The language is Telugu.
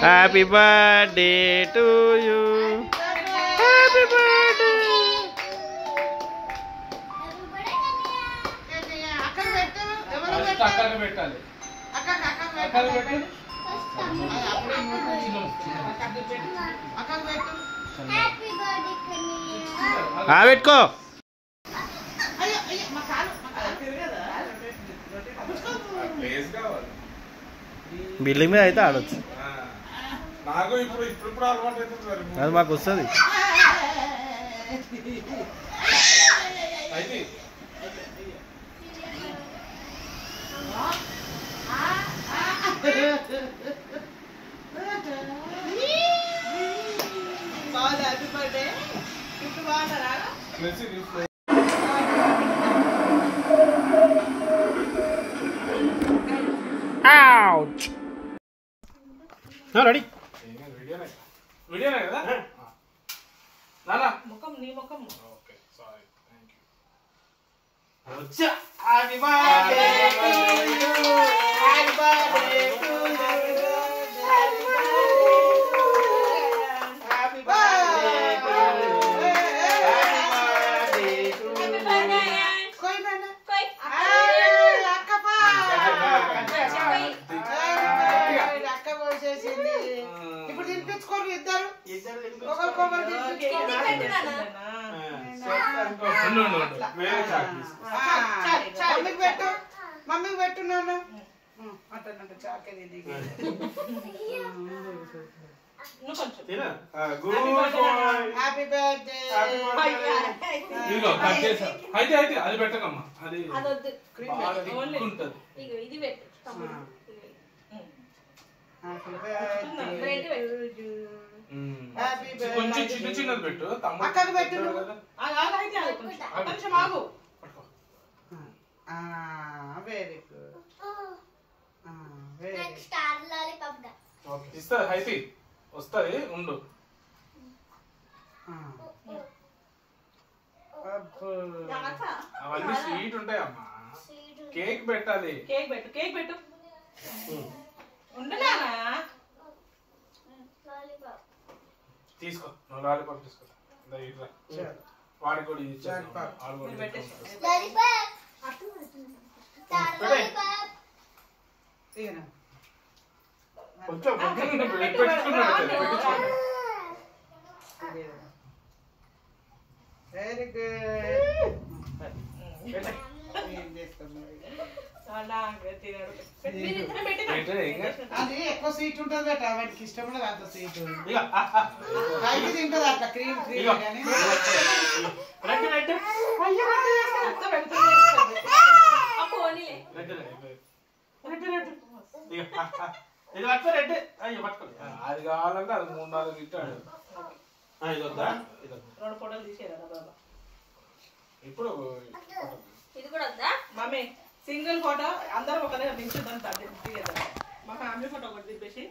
Happy birthday to you. Happy birthday. అక్కడికి పెట్టాలి. పెట్టుకో. బిల్డింగ్ మీద అయితే ఆడొచ్చు. అది మాకు వస్తుంది. రెడీ. వీడియోనే కదా నానా ముఖం నీ ముఖం. Okay sorry thank you. వచ్చా. Happy birthday to you. Happy birthday to you. Happy birthday to you. Happy birthday to you. कोई ना कोई అక్కపా అక్క పోసేసింది. ఇప్పుడు తినిపించుకోరు ఇద్దరు ఒకరికొకరు మమ్మీకి పెట్టు మమ్మీకి పెట్టు నాన్న అంట చాకే హ్యాపీ బర్త్డే. ఇదిగో కట్ చేసా. అయితే అయితే అది పెట్టకమ్మా. అది ఉంటుంది. ఇది పెట్టు. కొంచెం చిన్న చిన్నది పెట్టు. అక్కకి పెట్టు. Very good. ఇస్తా అయితే వస్తుంది ఉండు. అవన్నీ స్వీట్ ఉంటాయి అమ్మా. కేక్ పెట్టాలి. కేక్ పెట్టు కేక్ పెట్టు. ఉండలేనా తీసుకో నువ్వు లాలీపాప్ తీసుకో. వాడికి కూడా ఇచ్చాను. కొంచెం వెరీ గుడ్. అది ఎక్కువ స్వీట్ ఉంటుంది బెట వాటికి ఇష్టం ఉండదు అంత స్వీట్. అయితే తింటుంది అట్లా క్రీమ్ క్రీమ్ కానీ అది కావాలంటే అది 3-4 ఇచ్చాడు. రెండు ఫోటోలు తీసేయాలి ఇప్పుడు ఇది కూడా వద్దా మమ్మీ? సింగిల్ ఫోటో అందరం ఒక దగ్గర నిల్చుంటాం. మా ఫ్యామిలీ ఫోటో ఒకటి తిప్పేసి